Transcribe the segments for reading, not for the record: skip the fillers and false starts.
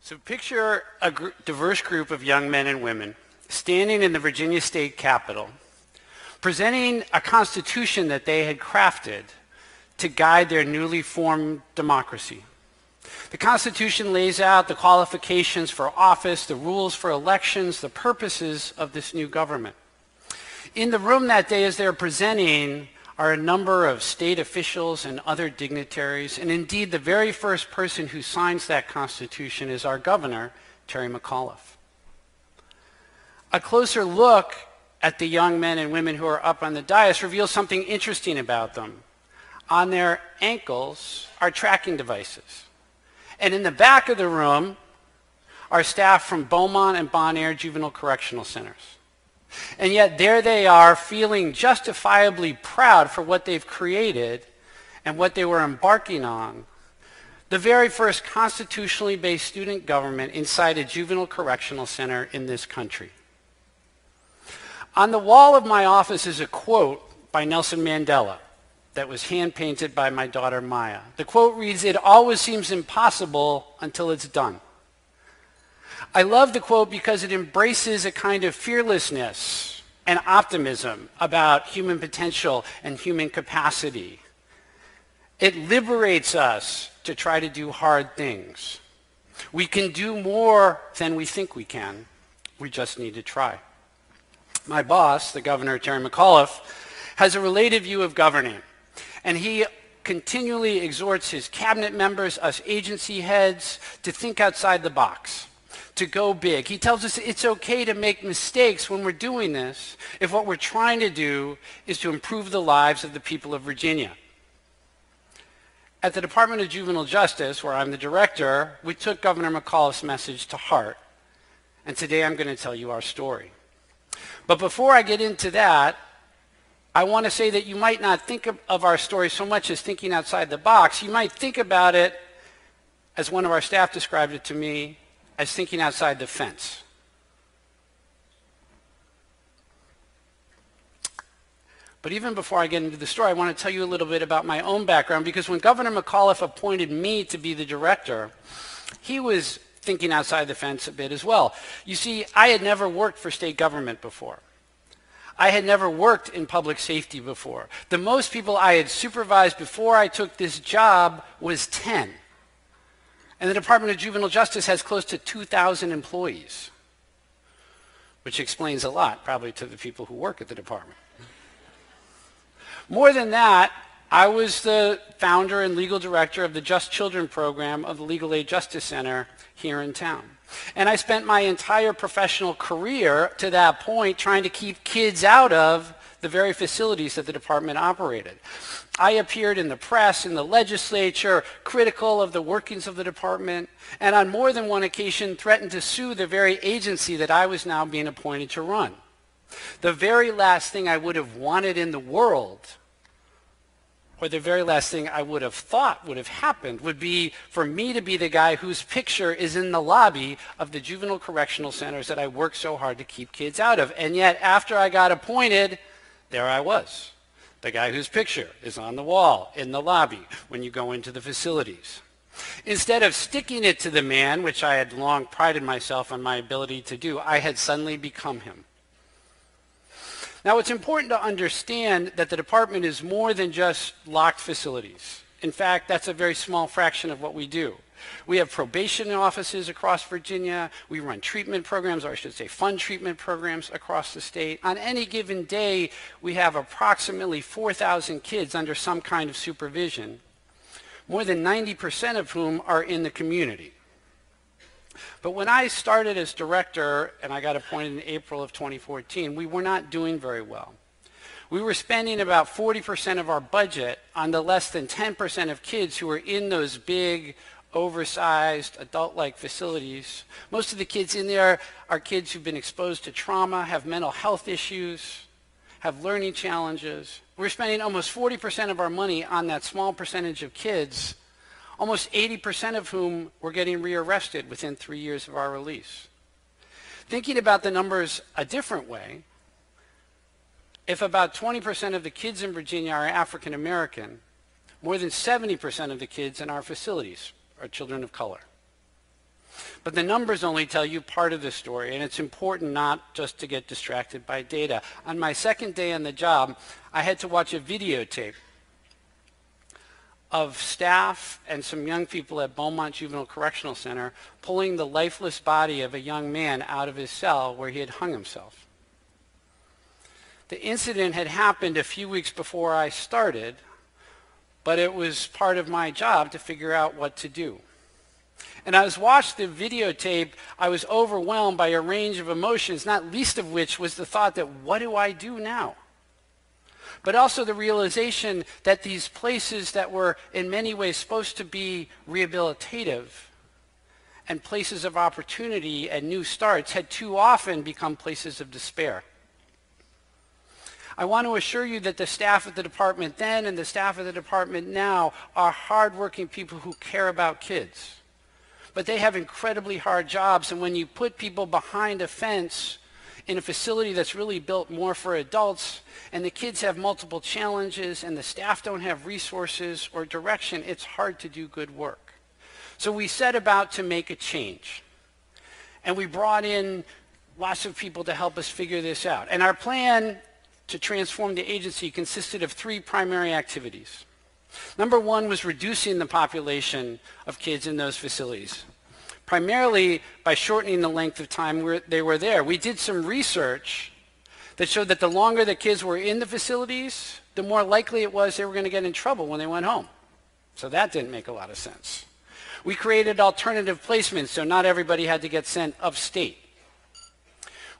So picture a diverse group of young men and women standing in the Virginia State Capitol, presenting a constitution that they had crafted to guide their newly formed democracy. The Constitution lays out the qualifications for office, the rules for elections, the purposes of this new government. In the room that day as they're presenting are a number of state officials and other dignitaries, and indeed the very first person who signs that Constitution is our governor, Terry McAuliffe. A closer look at the young men and women who are up on the dais reveals something interesting about them. On their ankles are tracking devices. And in the back of the room are staff from Beaumont and Bon Air Juvenile Correctional Centers. And yet there they are feeling justifiably proud for what they've created and what they were embarking on. The very first constitutionally based student government inside a juvenile correctional center in this country. On the wall of my office is a quote by Nelson Mandela that was hand-painted by my daughter Maya. The quote reads, "It always seems impossible until it's done." I love the quote because it embraces a kind of fearlessness and optimism about human potential and human capacity. It liberates us to try to do hard things. We can do more than we think we can. We just need to try. My boss, the governor, Terry McAuliffe, has a related view of governing, and he continually exhorts his cabinet members, us agency heads, to think outside the box, to go big. He tells us it's okay to make mistakes when we're doing this if what we're trying to do is to improve the lives of the people of Virginia. At the Department of Juvenile Justice, where I'm the director, we took Governor McAuliffe's message to heart, and today I'm going to tell you our story. But before I get into that, I want to say that you might not think of our story so much as thinking outside the box. You might think about it, as one of our staff described it to me, as thinking outside the fence. But even before I get into the story, I want to tell you a little bit about my own background, because when Governor McAuliffe appointed me to be the director, he was thinking outside the fence a bit as well. You see, I had never worked for state government before. I had never worked in public safety before. The most people I had supervised before I took this job was 10. And the Department of Juvenile Justice has close to 2,000 employees, which explains a lot, probably, to the people who work at the department. More than that, I was the founder and legal director of the Just Children program of the Legal Aid Justice Center here in town. And I spent my entire professional career to that point trying to keep kids out of the very facilities that the department operated. I appeared in the press, in the legislature, critical of the workings of the department, and on more than one occasion threatened to sue the very agency that I was now being appointed to run. The very last thing I would have wanted in the world, or the very last thing I would have thought would have happened, would be for me to be the guy whose picture is in the lobby of the juvenile correctional centers that I worked so hard to keep kids out of. And yet, after I got appointed, there I was, the guy whose picture is on the wall in the lobby when you go into the facilities. Instead of sticking it to the man, which I had long prided myself on my ability to do, I had suddenly become him. Now, it's important to understand that the department is more than just locked facilities. In fact, that's a very small fraction of what we do. We have probation offices across Virginia. We run treatment programs, or I should say fund treatment programs across the state. On any given day, we have approximately 4,000 kids under some kind of supervision, more than 90% of whom are in the community. But when I started as director, and I got appointed in April of 2014, we were not doing very well. We were spending about 40% of our budget on the less than 10% of kids who were in those big, oversized, adult-like facilities. Most of the kids in there are kids who've been exposed to trauma, have mental health issues, have learning challenges. We're spending almost 40% of our money on that small percentage of kids, almost 80% of whom were getting rearrested within 3 years of our release. Thinking about the numbers a different way, if about 20% of the kids in Virginia are African American, more than 70% of the kids in our facilities are children of color. But the numbers only tell you part of the story, and it's important not just to get distracted by data. On my second day on the job, I had to watch a videotape of staff and some young people at Beaumont Juvenile Correctional Center pulling the lifeless body of a young man out of his cell where he had hung himself. The incident had happened a few weeks before I started, but it was part of my job to figure out what to do. And as I watched the videotape, I was overwhelmed by a range of emotions, not least of which was the thought that, what do I do now? But also the realization that these places that were in many ways supposed to be rehabilitative and places of opportunity and new starts had too often become places of despair. I want to assure you that the staff at the department then and the staff at the department now are hardworking people who care about kids. But they have incredibly hard jobs, and when you put people behind a fence in a facility that's really built more for adults, and the kids have multiple challenges, and the staff don't have resources or direction, it's hard to do good work. So we set about to make a change. And we brought in lots of people to help us figure this out. And our plan to transform the agency consisted of 3 primary activities. Number 1 was reducing the population of kids in those facilities, primarily by shortening the length of time they were there. We did some research that showed that the longer the kids were in the facilities, the more likely it was they were going to get in trouble when they went home. So that didn't make a lot of sense. We created alternative placements so not everybody had to get sent upstate.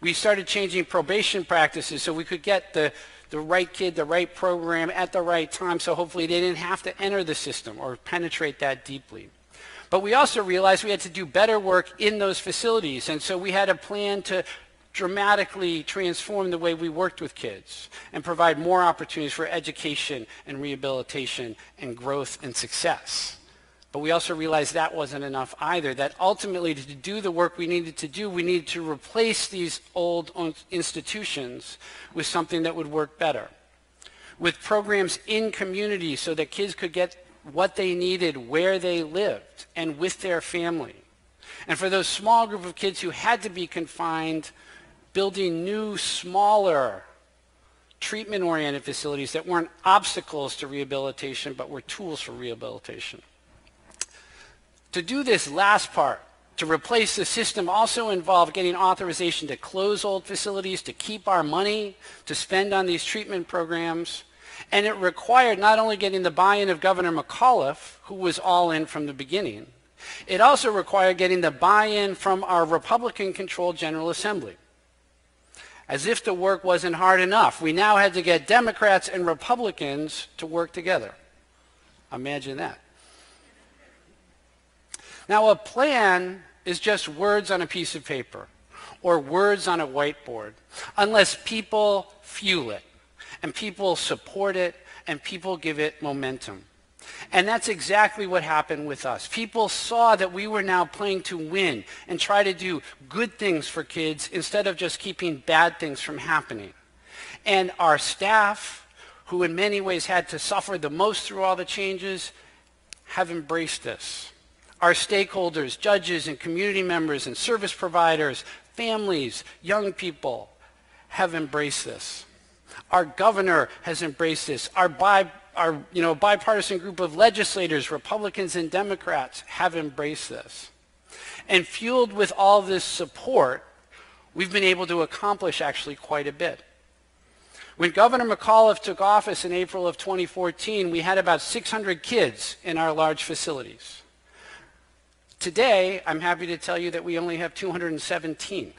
We started changing probation practices so we could get the right kid, the right program at the right time, so hopefully they didn't have to enter the system or penetrate that deeply. But we also realized we had to do better work in those facilities, and so we had a plan to dramatically transform the way we worked with kids and provide more opportunities for education and rehabilitation and growth and success. But we also realized that wasn't enough either, that ultimately to do the work we needed to do, we needed to replace these old institutions with something that would work better, with programs in communities so that kids could get what they needed where they lived and with their family. And for those small group of kids who had to be confined, building new, smaller, treatment-oriented facilities that weren't obstacles to rehabilitation but were tools for rehabilitation. To do this last part, to replace the system, also involved getting authorization to close old facilities, to keep our money, to spend on these treatment programs. And it required not only getting the buy-in of Governor McAuliffe, who was all in from the beginning, it also required getting the buy-in from our Republican-controlled General Assembly. As if the work wasn't hard enough, we now had to get Democrats and Republicans to work together. Imagine that. Now, a plan is just words on a piece of paper or words on a whiteboard unless people fuel it and people support it and people give it momentum. And that's exactly what happened with us. People saw that we were now playing to win and try to do good things for kids instead of just keeping bad things from happening. And our staff, who in many ways had to suffer the most through all the changes, have embraced this. Our stakeholders, judges and community members and service providers, families, young people have embraced this. Our governor has embraced this. Our bipartisan group of legislators, Republicans and Democrats, have embraced this. And fueled with all this support, we've been able to accomplish actually quite a bit. When Governor McAuliffe took office in April of 2014, we had about 600 kids in our large facilities. Today, I'm happy to tell you that we only have 217.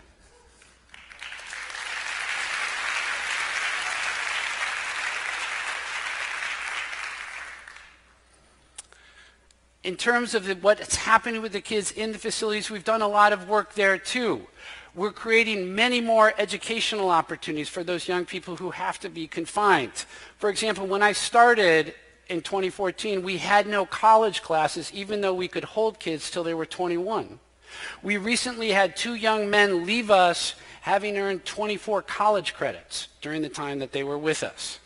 In terms of what's happening with the kids in the facilities, we've done a lot of work there too. We're creating many more educational opportunities for those young people who have to be confined. For example, when I started in 2014, we had no college classes, even though we could hold kids till they were 21. We recently had 2 young men leave us having earned 24 college credits during the time that they were with us.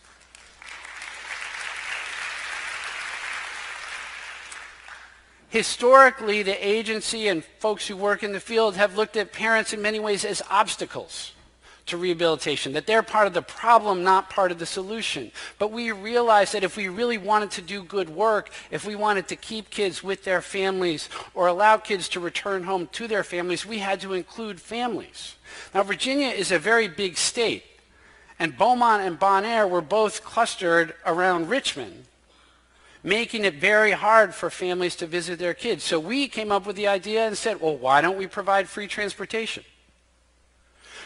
Historically, the agency and folks who work in the field have looked at parents in many ways as obstacles to rehabilitation, that they're part of the problem, not part of the solution. But we realized that if we really wanted to do good work, if we wanted to keep kids with their families or allow kids to return home to their families, we had to include families. Now, Virginia is a very big state, and Beaumont and Bon Air were both clustered around Richmond, making it very hard for families to visit their kids. So we came up with the idea and said, well, why don't we provide free transportation?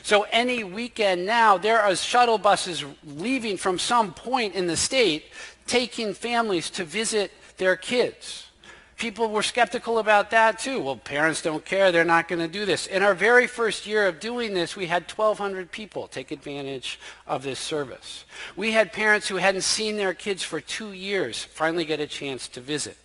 So any weekend now, there are shuttle buses leaving from some point in the state, taking families to visit their kids. People were skeptical about that too. Well, parents don't care, they're not going to do this. In our very first year of doing this, we had 1,200 people take advantage of this service. We had parents who hadn't seen their kids for 2 years finally get a chance to visit.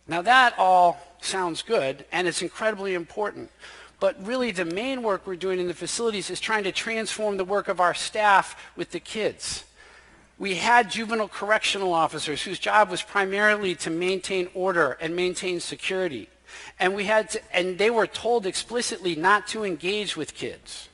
Now that all sounds good, and it's incredibly important. But really the main work we're doing in the facilities is trying to transform the work of our staff with the kids. We had juvenile correctional officers whose job was primarily to maintain order and maintain security. And they were told explicitly not to engage with kids.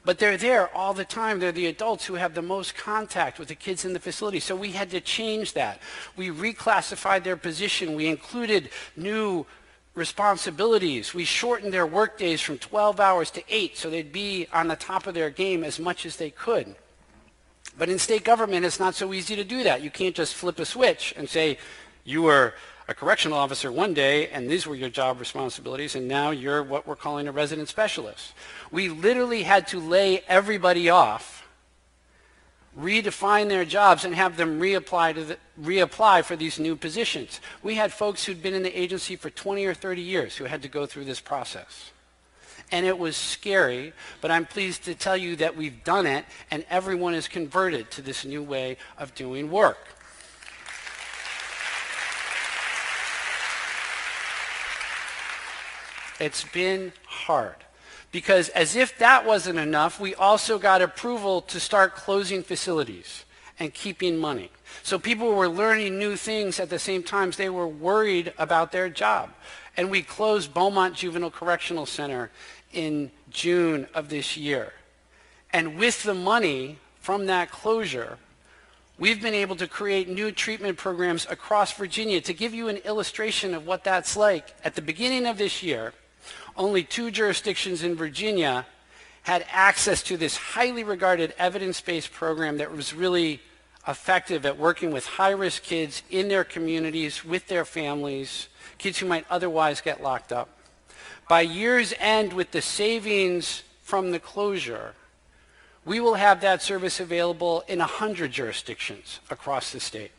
But they're there all the time. They're the adults who have the most contact with the kids in the facility. So we had to change that. We reclassified their position. We included new responsibilities. We shortened their work days from 12 hours to 8 so they'd be on the top of their game as much as they could. But in state government, it's not so easy to do that. You can't just flip a switch and say, you were a correctional officer one day, and these were your job responsibilities, and now you're what we're calling a resident specialist. We literally had to lay everybody off, redefine their jobs, and have them reapply for these new positions. We had folks who'd been in the agency for 20 or 30 years who had to go through this process. And it was scary, but I'm pleased to tell you that we've done it, and everyone is converted to this new way of doing work. It's been hard because as if that wasn't enough, we also got approval to start closing facilities and keeping money. So people were learning new things at the same time they were worried about their job. And we closed Beaumont Juvenile Correctional Center in June of this year. And with the money from that closure, we've been able to create new treatment programs across Virginia. To give you an illustration of what that's like, at the beginning of this year, only 2 jurisdictions in Virginia had access to this highly regarded evidence-based program that was really effective at working with high-risk kids in their communities, with their families, kids who might otherwise get locked up. By year's end, with the savings from the closure, we will have that service available in 100 jurisdictions across the state.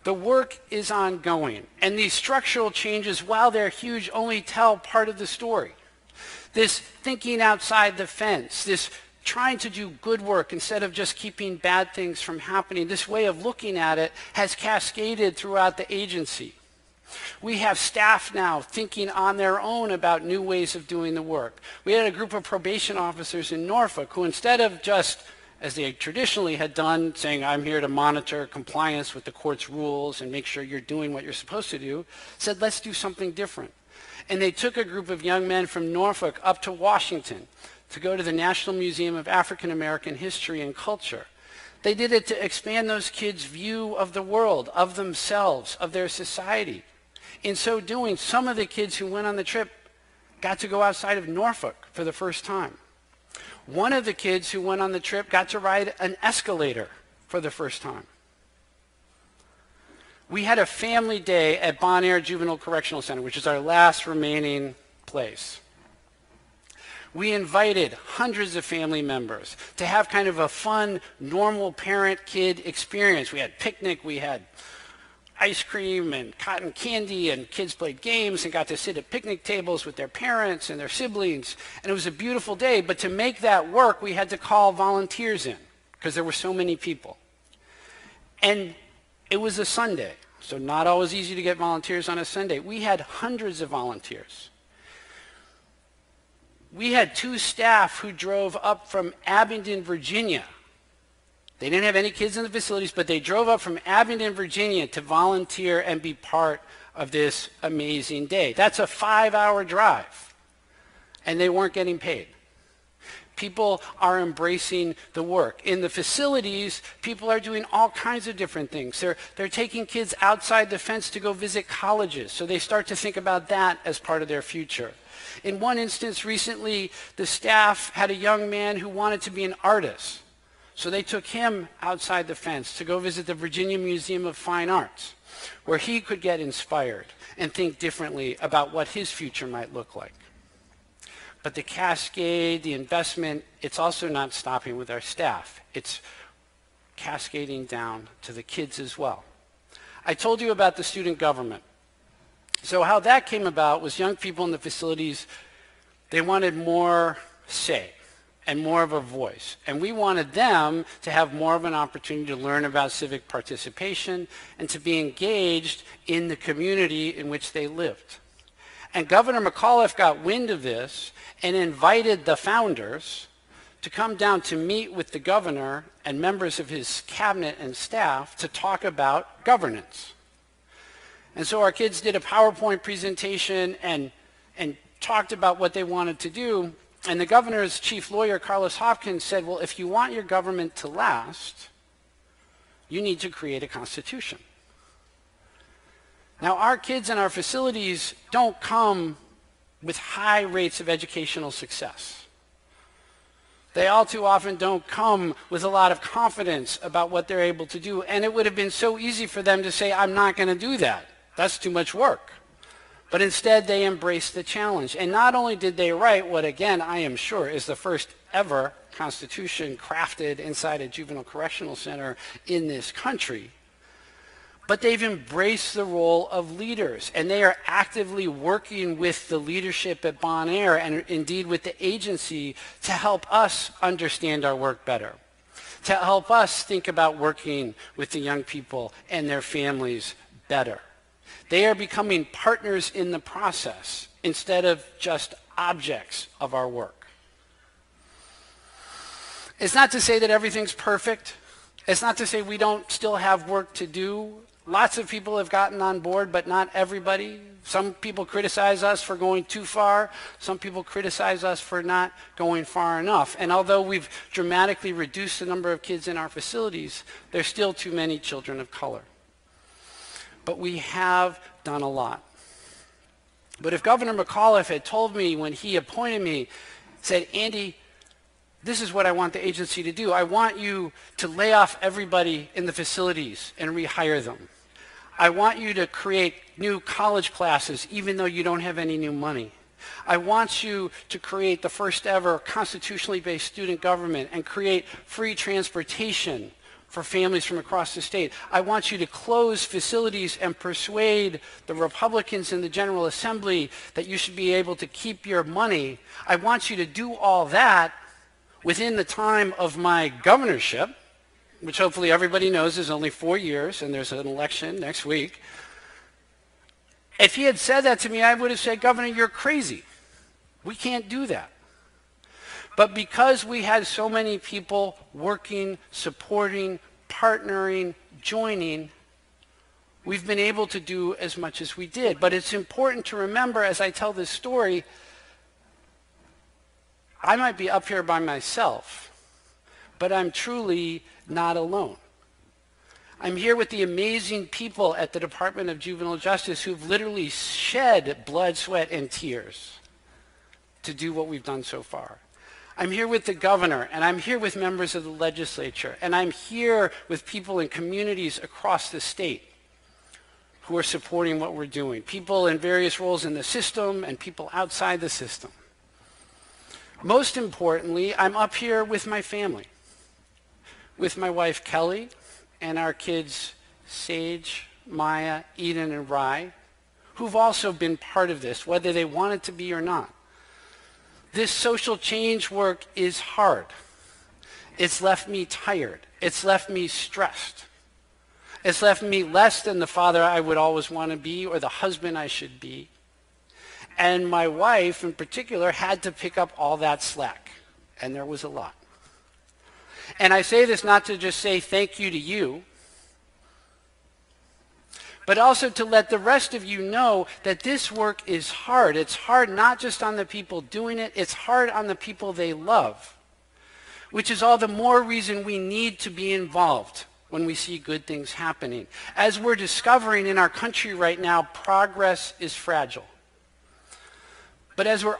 The work is ongoing, and these structural changes, while they're huge, only tell part of the story. This thinking outside the fence, this trying to do good work instead of just keeping bad things from happening, this way of looking at it has cascaded throughout the agency. We have staff now thinking on their own about new ways of doing the work. We had a group of probation officers in Norfolk who, instead of just, as they traditionally had done, saying, I'm here to monitor compliance with the court's rules and make sure you're doing what you're supposed to do, said, let's do something different. And they took a group of young men from Norfolk up to Washington to go to the National Museum of African American History and Culture. They did it to expand those kids' view of the world, of themselves, of their society. In so doing, some of the kids who went on the trip got to go outside of Norfolk for the first time. One of the kids who went on the trip got to ride an escalator for the first time. We had a family day at Bon Air Juvenile Correctional Center, which is our last remaining place. We invited hundreds of family members to have kind of a fun, normal parent-kid experience. We had picnic, we had ice cream and cotton candy, and kids played games and got to sit at picnic tables with their parents and their siblings. And it was a beautiful day, but to make that work, we had to call volunteers in because there were so many people. And it was a Sunday, so not always easy to get volunteers on a Sunday. We had hundreds of volunteers. We had 2 staff who drove up from Abingdon, Virginia. They didn't have any kids in the facilities, but they drove up from Abingdon, Virginia to volunteer and be part of this amazing day. That's a 5-hour drive, and they weren't getting paid. People are embracing the work. In the facilities, people are doing all kinds of different things. They're taking kids outside the fence to go visit colleges, so they start to think about that as part of their future. In one instance recently, the staff had a young man who wanted to be an artist, so they took him outside the fence to go visit the Virginia Museum of Fine Arts, where he could get inspired and think differently about what his future might look like. But the cascade, the investment, it's also not stopping with our staff. It's cascading down to the kids as well. I told you about the student government. So how that came about was young people in the facilities, they wanted more say and more of a voice. And we wanted them to have more of an opportunity to learn about civic participation and to be engaged in the community in which they lived. And Governor McAuliffe got wind of this and invited the founders to come down to meet with the governor and members of his cabinet and staff to talk about governance. And so our kids did a PowerPoint presentation and talked about what they wanted to do. And the governor's chief lawyer, Carlos Hopkins, said, well, if you want your government to last, you need to create a constitution. Now, our kids in our facilities don't come with high rates of educational success. They all too often don't come with a lot of confidence about what they're able to do. And it would have been so easy for them to say, I'm not going to do that. That's too much work. But instead, they embraced the challenge. And not only did they write what, again, I am sure is the first ever constitution crafted inside a juvenile correctional center in this country, but they've embraced the role of leaders, and they are actively working with the leadership at Bon Air and indeed with the agency to help us understand our work better, to help us think about working with the young people and their families better. They are becoming partners in the process instead of just objects of our work. It's not to say that everything's perfect. It's not to say we don't still have work to do. Lots of people have gotten on board, but not everybody. Some people criticize us for going too far. Some people criticize us for not going far enough. And although we've dramatically reduced the number of kids in our facilities, there's still too many children of color. But we have done a lot. But if Governor McAuliffe had told me when he appointed me, said, Andy, this is what I want the agency to do. I want you to lay off everybody in the facilities and rehire them. I want you to create new college classes even though you don't have any new money. I want you to create the first ever constitutionally based student government and create free transportation for families from across the state. I want you to close facilities and persuade the Republicans in the General Assembly that you should be able to keep your money. I want you to do all that within the time of my governorship, which hopefully everybody knows is only 4 years, and there's an election next week. If he had said that to me, I would have said, Governor, you're crazy. We can't do that. But because we had so many people working, supporting, partnering, joining, we've been able to do as much as we did. But it's important to remember as I tell this story, I might be up here by myself, but I'm truly not alone. I'm here with the amazing people at the Department of Juvenile Justice who've literally shed blood, sweat, and tears to do what we've done so far. I'm here with the governor, and I'm here with members of the legislature, and I'm here with people in communities across the state who are supporting what we're doing, people in various roles in the system and people outside the system. Most importantly, I'm up here with my family, with my wife Kelly and our kids Sage, Maya, Eden, and Rye, who've also been part of this, whether they wanted to be or not. This social change work is hard. It's left me tired. It's left me stressed. It's left me less than the father I would always want to be or the husband I should be. And my wife, in particular, had to pick up all that slack. And there was a lot. And I say this not to just say thank you to you, but also to let the rest of you know that this work is hard. It's hard not just on the people doing it, it's hard on the people they love, which is all the more reason we need to be involved when we see good things happening. As we're discovering in our country right now, progress is fragile. But as we're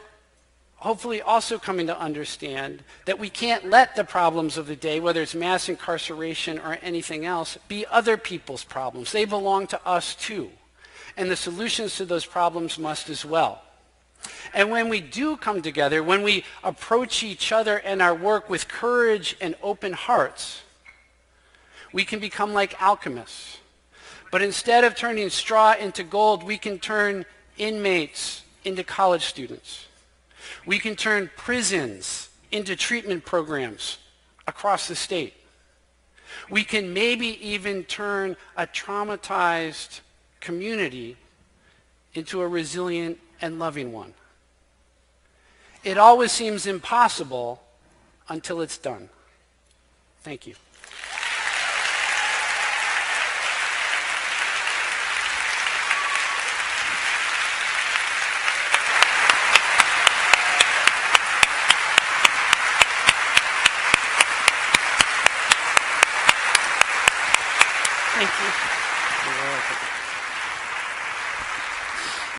hopefully also coming to understand that we can't let the problems of the day, whether it's mass incarceration or anything else, be other people's problems. They belong to us too. And the solutions to those problems must as well. And when we do come together, when we approach each other and our work with courage and open hearts, we can become like alchemists. But instead of turning straw into gold, we can turn inmates into college students. We can turn prisons into treatment programs across the state. We can maybe even turn a traumatized community into a resilient and loving one. It always seems impossible until it's done. Thank you. Thank you.